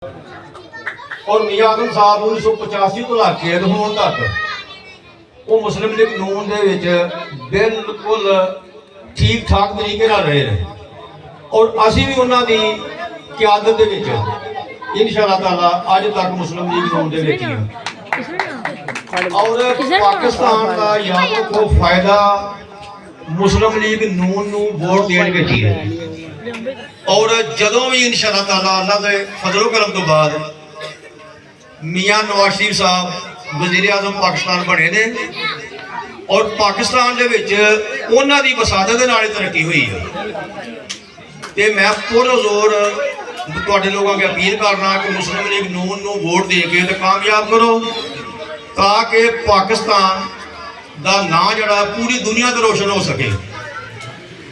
और मियां आजम साहब 1985 तो लैके होने तक वो मुस्लिम लीग नून दे बिल्कुल ठीक ठाक तरीके रहे और असी भी उन्होंने क्यादत इंशाअल्लाह ताला अज तक मुस्लिम लीग नून दे विच और पाकिस्तान का याद रखो फायदा मुस्लिम लीग नून नू वोट देने विच ही है और जदों भी इंशाअल्लाह ताला अल्लाह के फजलो करम तो बाद मियां नवाज शरीफ साहब वज़ीर आज़म पाकिस्तान बने ने और पाकिस्तान दे विच उन्हां दी वसादत दे नाल ही तरक्की हुई है ते मैं पुरजोर तुहाडे लोगों की अपील करना कि मुस्लिम लीग नून नू वोट दे के ते कामयाब करो ताकि पाकिस्तान दा नाम जड़ा पूरी दुनिया ते रोशन हो सके।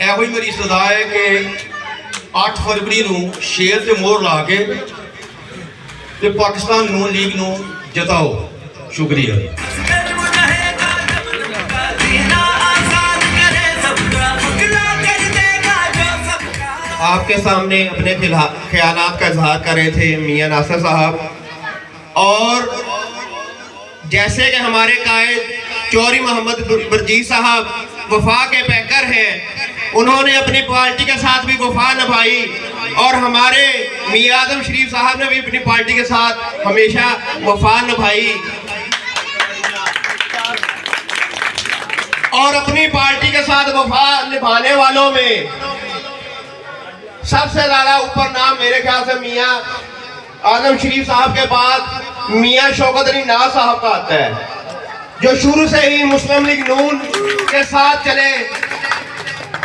एहो ही मेरी सदा है कि 8 फरवरी नू शेर ते मोहर ला के ते पाकिस्तान नून लीग नू जताओ। शुक्रिया। आपके सामने अपने ख्यालात का इजहार कर रहे थे मियां नासिर साहब और जैसे कि हमारे कायद चौधरी मोहम्मद बरजीत साहब वफा के पैकर हैं, उन्होंने अपनी पार्टी के साथ भी वफा निभाई और हमारे मियां आजम शरीफ साहब ने भी अपनी पार्टी के साथ हमेशा वफा निभाई और अपनी पार्टी के साथ वफा निभाने वालों में सबसे ज्यादा ऊपर नाम मेरे ख्याल से मियां आजम शरीफ साहब के बाद मियां शौकत अली नाज साहब का आता है, जो शुरू से ही मुस्लिम लीग नून के साथ चले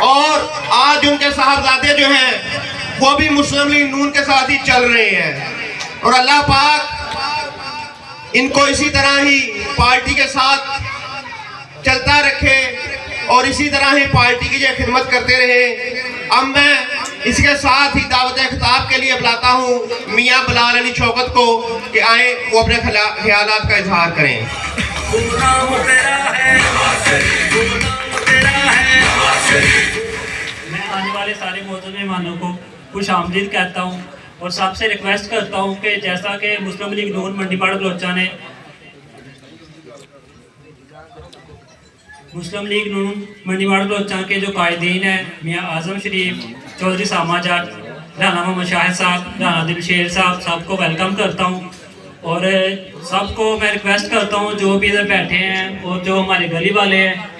और आज उनके साहबजादे जो हैं वो भी मुस्लिम लीग नून के साथ ही चल रहे हैं और अल्लाह पाक इनको इसी तरह ही पार्टी के साथ चलता रखे और इसी तरह ही पार्टी की जो खिदमत करते रहे। अब मैं इसके साथ ही दावत खिताब के लिए बुलाता हूँ मियां बिलाल अली शौकत को कि आए वो अपने ख्यालात का इजहार करें। मैं आने वाले सारे मौजूद मेहमानों को खुश आमदीद कहता हूँ और सबसे रिक्वेस्ट करता हूँ कि जैसा कि मुस्लिम लीग नून मंडीपाड़ा बलोचा ने मुस्लिम लीग नून मंडीपाड़ा बलोचा के जो कायदीन हैं मियां आजम शरीफ, चौधरी सामा जाट, राना मोहम्मद शाहिद साहब, राना दिलशेर साहब, सबको वेलकम करता हूँ और सबको मैं रिक्वेस्ट करता हूँ जो भी इधर बैठे हैं और जो हमारे गली वाले हैं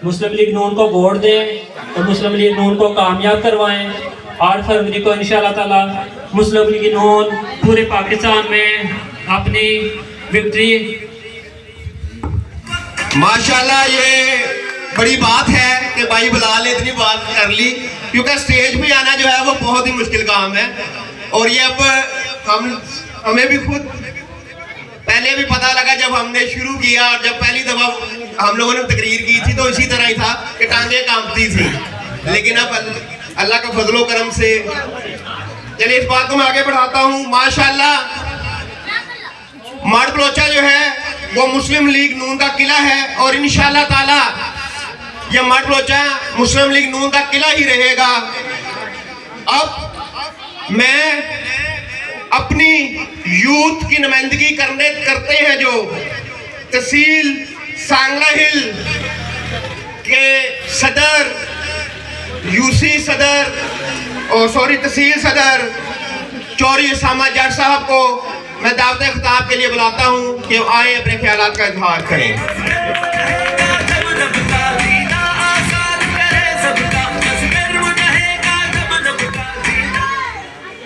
मुस्लिम लीग नून को वोट दें और मुस्लिम लीग नून को कामयाब करवाएं। 8 फरवरी को इंशाअल्लाह ताला मुस्लिम लीग नून पूरे पाकिस्तान में अपनी विक्ट्री। माशाल्लाह ये बड़ी बात है कि भाई बिलाल ने इतनी बात कर ली, क्योंकि स्टेज पे आना जो है वो बहुत ही मुश्किल काम है और ये अब हमें भी खुद पहले भी पता लगा जब हमने शुरू किया और जब पहली दफा हम लोगों ने तकरीर की थी तो इसी तरह ही था कि टांगे कांपती थी, लेकिन अब अल्लाह का फजलो करम से चलिए इस बात को मैं आगे बढ़ाता हूँ। माशाल्लाह मड बलोचा जो है वो मुस्लिम लीग नून का किला है और इंशाअल्लाह ताला ये मड बलोचा मुस्लिम लीग नून का किला ही रहेगा। अब मैं अपनी यूथ की नुमाइंदगी करते हैं जो तहसील सांगला हिल के सदर यूसी सदर और तहसील सदर चौधरी सामा जाट साहब को मैं दावत खिताब के लिए बुलाता हूं कि आए अपने ख्यालात का इजहार करें।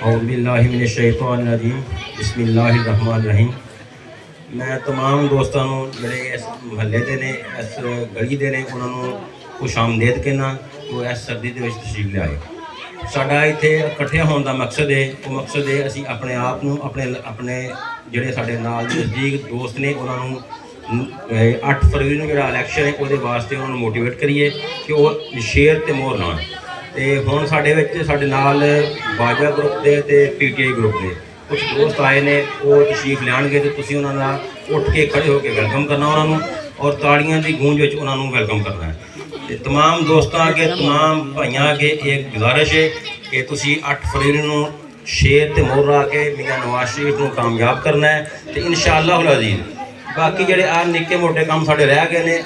औज़ुबिल्लाहिमिनश्शैतानिर्रजीम बिस्मिल्लाहिर्रहमानिर्रहीम। मैं तमाम दोस्तों जोड़े इस महल्ले के ने इस गली के ने उन्होंने खुश आमदेद कहना वो इस सर्दी के तशरीफ लियाए। साडा इत्थे इकट्ठे होने का मकसद है वो मकसद है असी अपने आप को अपने जोड़े साडे नाल नज़दीक दोस्त ने उन्होंने 8 फरवरी को जो इलैक्शन है वो वास्ते उन्होंने मोटिवेट करिए कि वो शेर ते मोहर लाण। तो हुण साडे नाल बाजा ग्रुप के PTI ग्रुप के कुछ दोस्त आए ने वो तशरीफ लियाणगे तो तुसीं उन्हां दा उठ के खड़े होकर वेलकम करना उन्होंने और ताड़ियां की गूंज विच उन्होंने वेलकम करना है। तमाम दोस्तों अगे तमाम भाइयों अगे एक गुजारिश है कि तुसीं 8 फरवरी को शेर ते मोहर ला के मियाँ नवाज शरीफ को कामयाब करना है तो इंशाअल्लाह अजीज बाकी जेडे आ निक्के मोटे काम साढ़े रह गए ने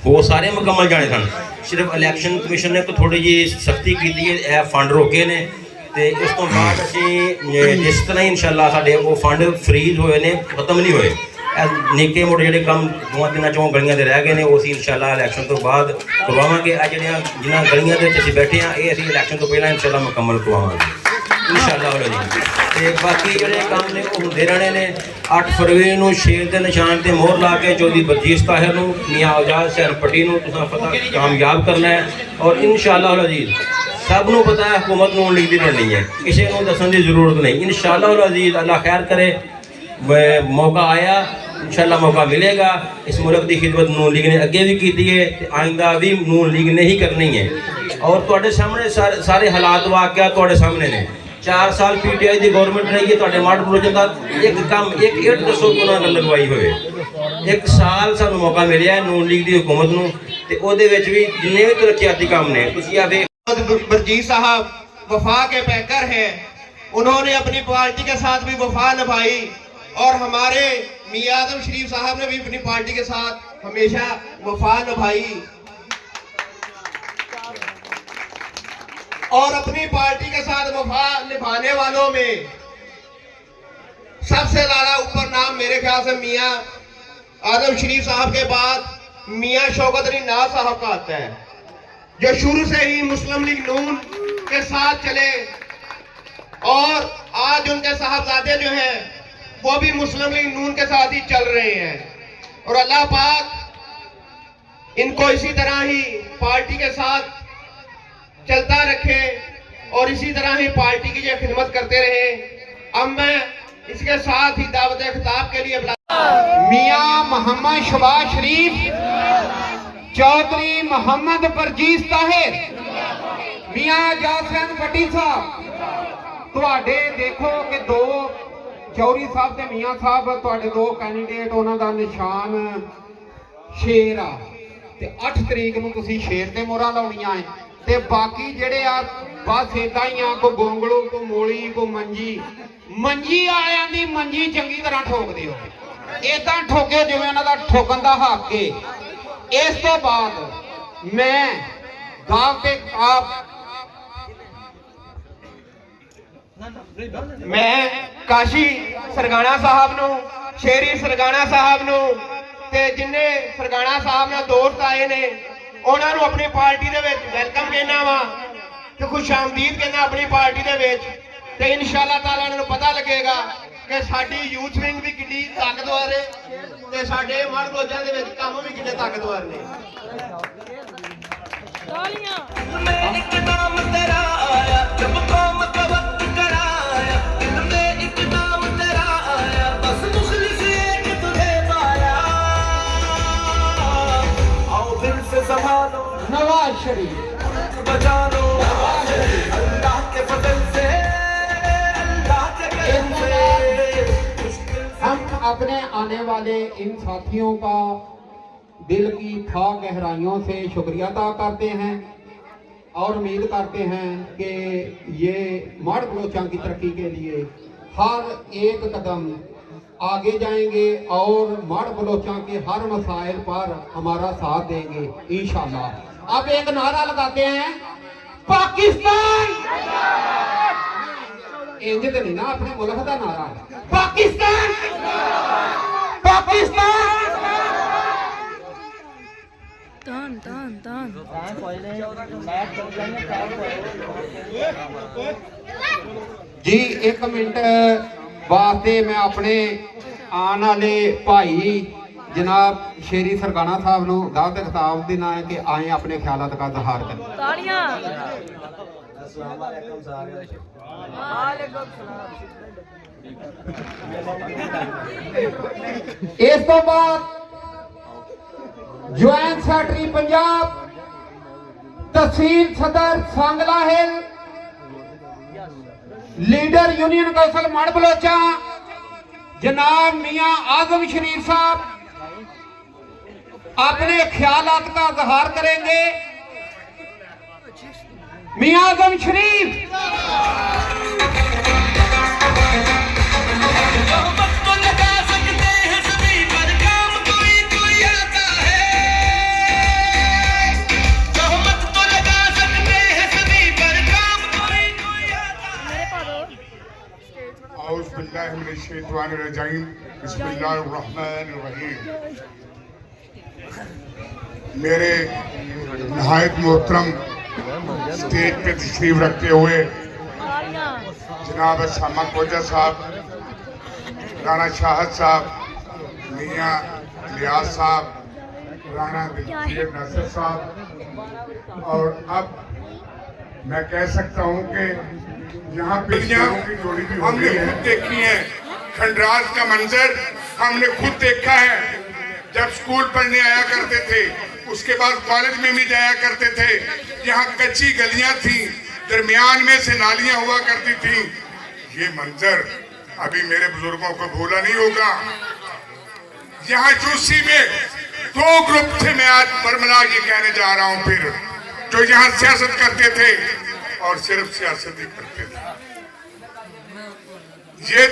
वो सारे मुकम्मल जाने सन सिर्फ इलैक्शन कमीशन ने थोड़ी जी सख्ती की है फंड रोके ने तो उस तो बाद असी जिस तरह ही इंशाअल्लाह साढ़े वो फंड फ्रीज हुए ने खत्म नहीं हुए निक्के मोटे जोड़े काम 2-3 चौं गलियां रह गए हैं वो इंशाअल्लाह इलैक्शन तो बाद करवावांगे जिन्हें गलियां के बैठे हैं ये असी इलैक्शन तो पहला इंशाअल्लाह मुकम्मल करवावांगे इंशाअल्लाह जी। तो बाकी जोड़े काम ने वो होंदे रहने ने 8 फरवरी को शेर के निशान से मोहर ला के चौधरी बलजीत ताहिर मियाँ आजाद सैन पट्टी फतह कामयाब करना है और इंशाअल्लाह अजीज सब नूं पता है हुकूमत नून लीग की लड़नी है किसी को दसन की जरूरत नहीं इंशाअल्लाह अजीज अल्लाह खैर करे मौका आया इंशाअल्लाह मौका मिलेगा इस मुल्क की खिदमत नून लीग ने अगे भी की है आइंदा भी नून लीग ने ही करनी है और तुहाडे सामने सारे हालात वाकया तुहाडे सामने ने 4 साल PTI की गवर्नमेंट रही है तुहाडे माड़ बलोचन का एक काम एक इट दसो कि उन्होंने लगवाई होवे 1 साल सानू मौका मिले नून लीग की हुकूमत नूं ते ओहदे विच भी जिन्ने भी तरक्याती काम ने तुसीं आ बलजीत साहब वफा के पैकर हैं उन्होंने अपनी पार्टी के साथ भी वफा निभाई और हमारे मियां आजम शरीफ साहब ने भी अपनी पार्टी के साथ हमेशा वफा निभाई और अपनी पार्टी के साथ वफा निभाने वालों में सबसे ज्यादा ऊपर नाम मेरे ख्याल से मियां आजम शरीफ साहब के बाद मियां शौकत अली नाज साहब का आता है जो शुरू से ही मुस्लिम लीग नून के साथ चले और आज उनके साहबजादे जो हैं वो भी मुस्लिम लीग नून के साथ ही चल रहे हैं और अल्लाह पाक इनको इसी तरह ही पार्टी के साथ चलता रखे और इसी तरह ही पार्टी की जो खिदमत करते रहे। अब मैं इसके साथ ही दावत खिताब के लिए मियां मोहम्मद शहबाज शरीफ चौधरी मोहम्मद बलजीत ताहिर मियां आजाद सैन पट्टी साहब तुहाडे देखो कि 2 चौधरी साहब ते मियां साहब तुहाडे 2 कैंडीडेट उन्हां दा निशान शेर आ ते 8 तरीक नूं तुसीं शेर ते मोहरां लाउणीआं है ते बाकी जेड़े आ बस इदां ही आ को गोंगलू को मोली को मंजी वालियां दी मंजी चंगी तरह ठोक दिओ इदां ठोके जिवें उन्हां दा ठोकन दा हक है। इस तो बाद मैं गांव के मैं काशी सरगाना साहब नूं शेरी सरगाना साहब नूं ते जिन्ने सरगाना साहब नाल दोस्त आए ने उन्हां नूं अपनी पार्टी दे विच वेलकम कहना वा ते खुश आमदीद कहना अपनी पार्टी दे विच ते इंशाअल्लाह ताला उन्हां नूं पता लगेगा कि साडी यूथ विंग भी कितनी ताकतवर है ते साडे मर्द बलोचां दे विच काम भी कितने ताकतवर ने। में एक नाम तेरा आया जब कौम का वक्त कराया दिल में एक नाम तेरा आया बस मुखलिस एक तुझे पाया आओ दिल से संभालो नवाज शरीफ बचा लो अल्लाह के फजल से अल्लाह के करम से हम अपने आने वाले इन साथियों का दिल की था गहराइयों से शुक्रिया अदा करते हैं और उम्मीद करते हैं कि ये माड़ बलोचां की तरक्की के लिए हर एक कदम आगे जाएंगे और माड़ बलोचां के हर मसाइल पर हमारा साथ देंगे इंशाअल्लाह। अब एक नारा लगाते हैं पाकिस्तान इंज तो नहीं ना अपने मुल्क का नारा पाकिस्तान पाकिस्तान जी 1 मिनट वास्ते मैं अपने आने वाले भाई जनाब शेरी सरगाना साहब नूं दावत खिताब देना है कि आए अपने ख्यालात का इजहार करें। इस तो बाद ज्वाइंट सैकटरी पंजाब तहसील सदर सांगला हिल लीडर यूनियन कौंसल माड़ बलोचा जनाब मियां आजम शरीफ साहब अपने ख्यालात का इजहार करेंगे। मियां आजम शरीफ बिस्मिल्लाहिर्रहमानिर्रहीम बिस्मिल्लाहिर्रहमानिर्रहीम। मेरे नहायत मोहतरम स्टेज पे तशरीफ रखते हुए जनाब सामा खोजा साहब, राना शाहद साहब, मियाँ इलियास साहब, राना दिलशीर नासिर साहब, और अब मैं कह सकता हूँ कि यहाँ पे शेरों की जोड़ी भी हमने खुद देखी है। खंडराज का मंजर हमने खुद देखा है जब स्कूल पढ़ने आया करते थे, उसके बाद कॉलेज में भी जाया करते थे। यहाँ कच्ची गलियां थी, दरमियान में से नालियां हुआ करती थी। ये मंजर अभी मेरे बुजुर्गों को भूला नहीं होगा। यहाँ जूसी में 2 ग्रुप थे, मैं आज बरमला ये कहने जा रहा हूँ, फिर जो यहाँ सियासत करते थे और सिर्फ सियासत ही करते थे। ये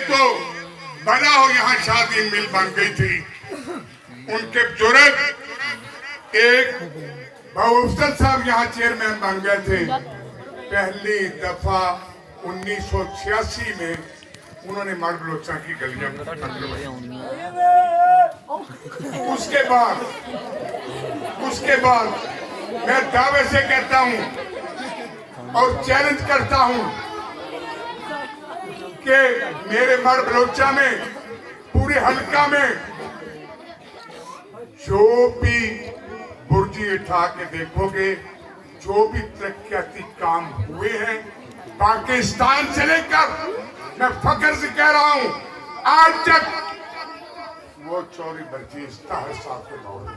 तो बना हो यहाँ शादी मिल बन गई थी। उनके बुजुर्ग एक बहुअफसर साहब यहाँ चेयरमैन बन गए थे। पहली दफा 1986 में उन्होंने मार्बलोचा की गलियां बनवाई। उसके बाद मैं दावे से कहता हूं और चैलेंज करता हूं कि मेरे मार्बलोचा में, पूरे हल्का में जो भी बुर्जी उठा के देखोगे, जो भी तरक्याती काम हुए हैं पाकिस्तान से लेकर, मैं फख्र से कह रहा हूं, आज तक वो चौरी बर्जीस ताहिर साहब के दौर में।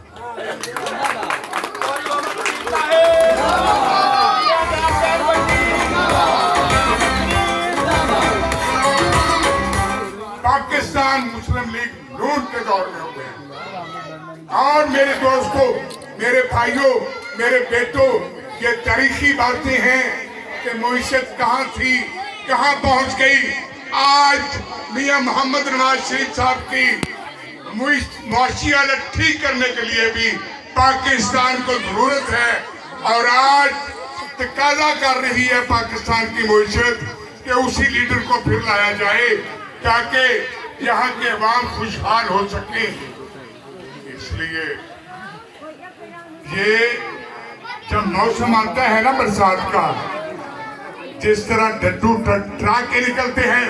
पाकिस्तान मुस्लिम लीग नून के दौर में हो गए। और मेरे दोस्तों, मेरे भाइयों, मेरे बेटों, ये तारीखी बातें हैं कि मुईशत कहाँ थी, कहाँ पहुंच गई। आज मियां मोहम्मद नवाज शरीफ साहब की मुआशी हालत ठीक करने के लिए भी पाकिस्तान को जरूरत है। और आज तकाजा कर रही है पाकिस्तान की मुईशत कि उसी लीडर को फिर लाया जाए ताकि यहाँ के अवाम खुशहाल हो सके। इसलिए ये जब मौसम आता है ना बरसात का, जिस तरह डड्डू ट्रा के निकलते हैं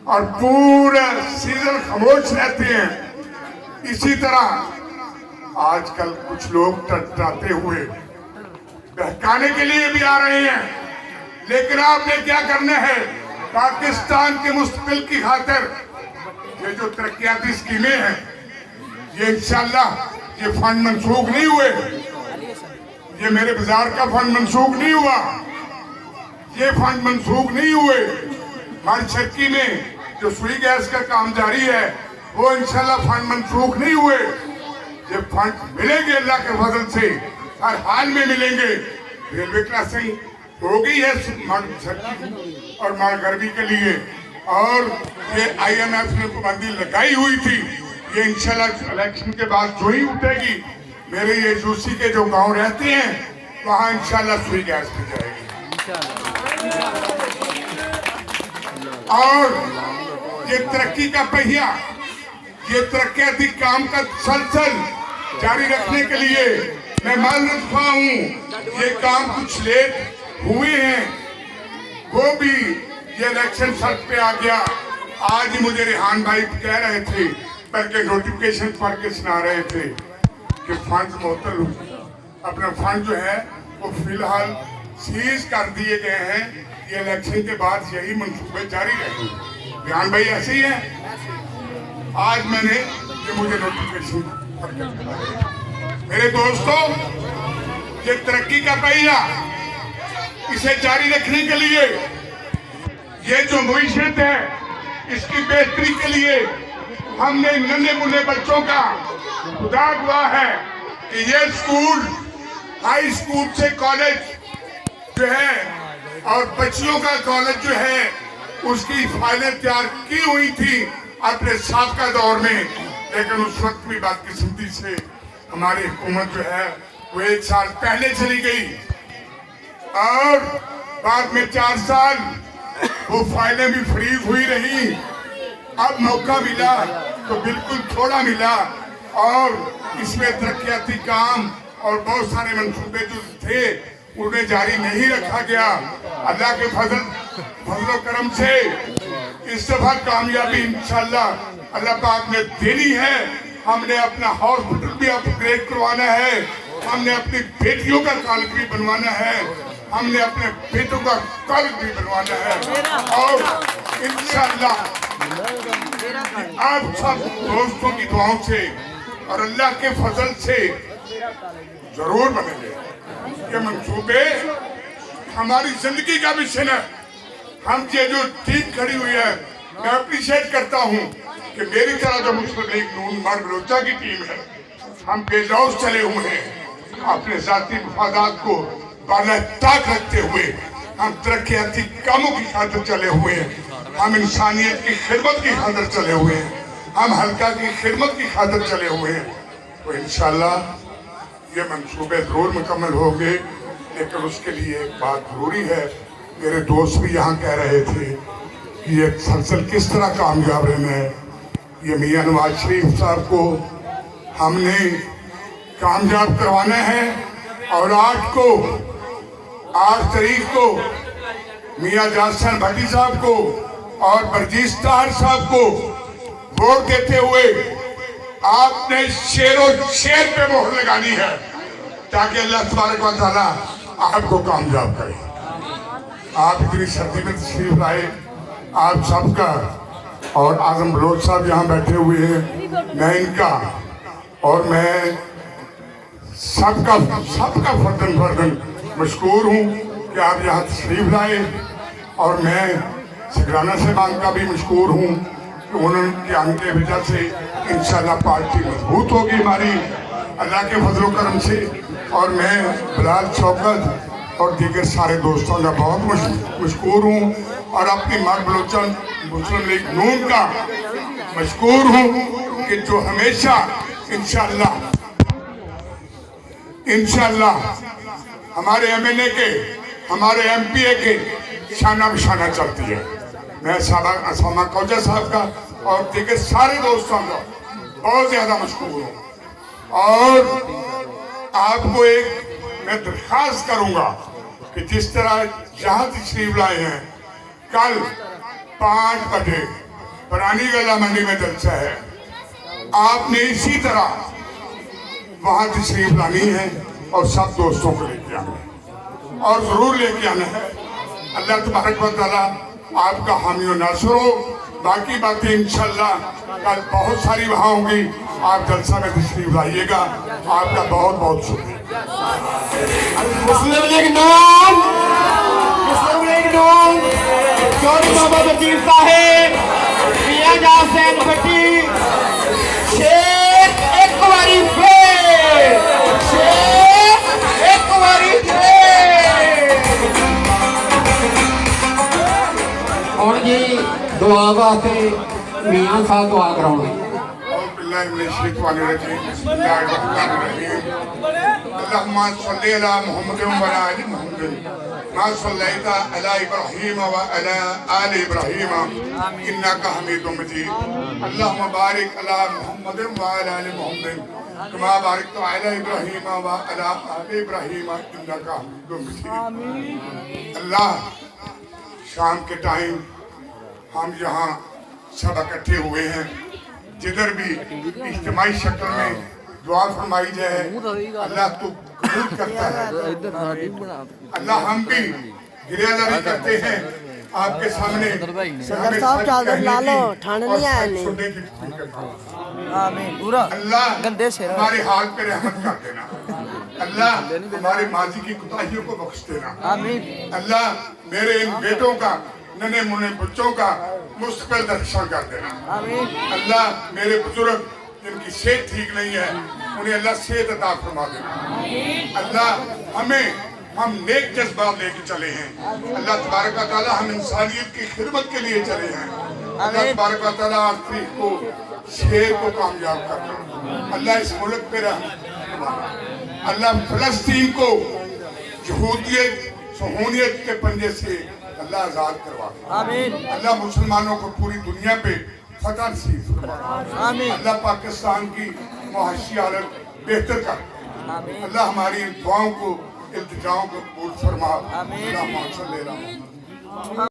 और पूरा सीजन खामोश रहते हैं, इसी तरह आजकल कुछ लोग टटराते हुए बहकाने के लिए भी आ रहे हैं। लेकिन आपने क्या करना है, पाकिस्तान के मुस्तकबिल की खातिर ये जो तरक्याती स्कीमें हैं, ये इंशाल्लाह ये फंड मंसूख नहीं हुए, ये मेरे बाजार का फंड मंसूख नहीं हुआ, ये फंड मंसूख नहीं हुए। हमारी छक्की में जो सुई गैस का काम जारी है, वो इंशाल्लाह फंड मंसूख नहीं हुए। ये फंड मिलेंगे अल्लाह के फजल से, हर हाल में मिलेंगे। रेलवे क्रॉसिंग हो गई है और मालगाड़ी के लिए, और ये IMF ने पाबंदी लगाई हुई थी, ये इंशाल्लाह इलेक्शन के बाद जो ही उठेगी, मेरे ये यूसी के जो गांव रहते हैं वहाँ इंशाल्लाह सुई गैस दी जाएगी। और ये तरक्की का पहिया, ये तरक्याती काम का सलसल जारी रखने के लिए मैं माजरत ख्वाह हूँ। ये काम कुछ लेट हुए हैं, वो भी ये इलेक्शन सर पे आ गया। आज ही मुझे रेहान भाई कह रहे थे, बल्कि नोटिफिकेशन पढ़ के सुना रहे थे कि फंड मुअत्तल, अपना फंड जो है वो फिलहाल सीज कर दिए गए हैं। ये इलेक्शन के बाद यही मंसूबे जारी रहेंगे। रेहान भाई ऐसे ही है। आज मैंने ये मुझे नोटिफिकेशन, मेरे दोस्तों, ये तरक्की का पहिया, इसे जारी रखने के लिए, ये जो मुईशत है इसकी बेहतरी के लिए हमने नन्हे मुन्ने बच्चों का खुदा हुआ है कि ये स्कूल, हाई स्कूल से कॉलेज जो है और बच्चियों का कॉलेज जो है, उसकी फाइलें तैयार की हुई थी अपने साबका दौर में। लेकिन उस वक्त भी बदकिस्मती से हमारी हुकूमत जो है वो 1 साल पहले चली गई। और बाद में 4 साल वो फाइलें भी फ्रीज हुई रही। अब मौका मिला तो बिल्कुल थोड़ा मिला और इसमें तरक्याती काम और बहुत सारे मंसूबे जो थे उन्हें जारी नहीं रखा गया। अल्लाह के फजल करम से इस दफा कामयाबी इंशाल्लाह अल्लाह पाक ने देनी है। हमने अपना हॉस्पिटल भी अपग्रेड करवाना है, हमने अपनी बेटियों का कॉलेज भी बनवाना है, हमने अपने बेटों का कॉलेज भी बनवाना है और इंशाल्लाह आप सब दोस्तों की दुआओं से और अल्लाह के फजल से जरूर बनेंगे। ये मंसूबे हमारी जिंदगी का मिशन है। हम ये जो टीम खड़ी हुई है, मैं अप्रिशिएट करता हूँ कि मेरी तरह जो मुस्लिम लीग नून मर्द बलोचा की टीम है, हम बेलौस चले हुए हैं। अपने जाती मफादात को बाला-ताक रखते हुए हम तरक्याती कामों की खातिर चले हुए हैं, हम इंसानियत की खिदमत की खातिर चले हुए हैं, हम हल्का की खिदमत की खातिर चले हुए हैं। तो इंशाल्लाह ये मंसूबे जरूर मुकम्मल होंगे। लेकिन उसके लिए एक बात जरूरी है, मेरे दोस्त भी यहाँ कह रहे थे कि ये सलसल किस तरह कामयाब रहना है। ये मियाँ नवाज शरीफ साहब को हमने कामयाब करवाना है और 8 तारीख को मियाँ जासन भट्टी साहब को और बरजीश ताहर साहब को वोट देते हुए आपने शेरो शेर पे मोहर लगानी है ताकि अल्लाह तबारक व तआला आपको कामयाब करे। आप इतनी सर्दी में तशरीफ लाए, आप सबका और आजम बलोच साहब यहाँ बैठे हुए हैं, मैं इनका और मैं सबका फर्दन मशकूर हूँ कि आप यहाँ तशरीफ लाए। और मैं सिकराना साहब का भी मशकूर हूँ कि उन्होंने आने की वजह से इंशाल्लाह पार्टी मजबूत होगी हमारी अल्लाह के फजलो करम से। और मैं बिलाल शौकत और दीगर सारे दोस्तों का बहुत मशकूर हूँ और अपनी मर्द बलोचन मुस्लिम लीग नून का मशकूर हूँ कि जो हमेशा इंशाल्लाह हमारे MNA के, हमारे MPA के शाना बशाना चलती है। मैं सामा कौजा साहब का और दीगर सारे दोस्तों का बहुत ज्यादा मशकूर हूँ। और आपको एक मैं दरखास्त करूंगा कि जिस तरह यहाँ तशरीफ लाए हैं, कल 5 बजे पुरानी गला मंडी में जलसा है, आपने इसी तरह वहाँ तशरीफ लानी है और सब दोस्तों को लेके आना है और जरूर लेके आना है। अल्लाह तबारक व तआला आपका हामी और नासर हो। बाकी बातें इंशाल्लाह कल बहुत सारी वहाँ होंगी, आप जलसा में तशरीफ लाइएगा। आपका बहुत बहुत शुक्रिया। मुस्लिम लीग नून चौधरी बाबा बरजीश साहेब, मियाँ जासन भट्टी, शेर एक बारी फिर, शेर एक बारी फिर। और जी दुआ वास्ते मियाँ साहब दुआ कराओगे। अल्लाहुम्मा सल्ली अला मुहम्मद व अला आलि मुहम्मद मा सल्लैता अला इब्राहीम व अला आलि इब्राहीम इन्नका हमीदुम मजीद। अल्लाहुम्मा बारिक अला मुहम्मद व अला आलि मुहम्मद कमा बारकता अला इब्राहीम व अला आलि इब्राहीम इन्नका हमीदुम मजीद। अल्लाह, शाम के टाइम हम यहाँ सब इकट्ठे हुए हैं, जिधर भी इज्तिमाई शक्ल में दुआ फरमाई जाए अल्लाह तो कबूल करता है। अल्लाह हम भी गिरियादारी करते हैं आपके सामने। सदर साहब चादर ला लो, ठाणे नहीं आए नहीं। पूरा अल्लाह हमारे हाल पे रहमत कर देना। अल्लाह हमारे माजी की कुताहियों को बख्श देना। अल्लाह मेरे इन बेटों का, नन्हे मुन्ने बच्चों का मुस्तकबिल दर्शन कर देना। अल्लाह मेरे बुजुर्ग जिनकी सेहत ठीक नहीं है उन्हें अल्लाह सेहत अता फरमा देना। अल्लाह हम नेक जज्बात लेके चले हैं। अल्लाह तबारक व तआला हम इंसानियत की खिदमत के लिए चले हैं। अल्लाह तबारक व तआला 8 तारीख को शेर को कामयाब करना। अल्लाह इस मुल्क पे रहम। अल्लाह फलस्तीन को यहूदियत सहूलियत के पंजे से अल्लाह आजाद करवा दे। अल्लाह मुसलमानों को पूरी दुनिया पे फतह नसीब फरमा। अल्लाह पाकिस्तान की मुआशी हालत बेहतर कर। अल्लाह हमारी इन दुआओं को, इल्तिजाओं को कबूल फरमा। अल्लाह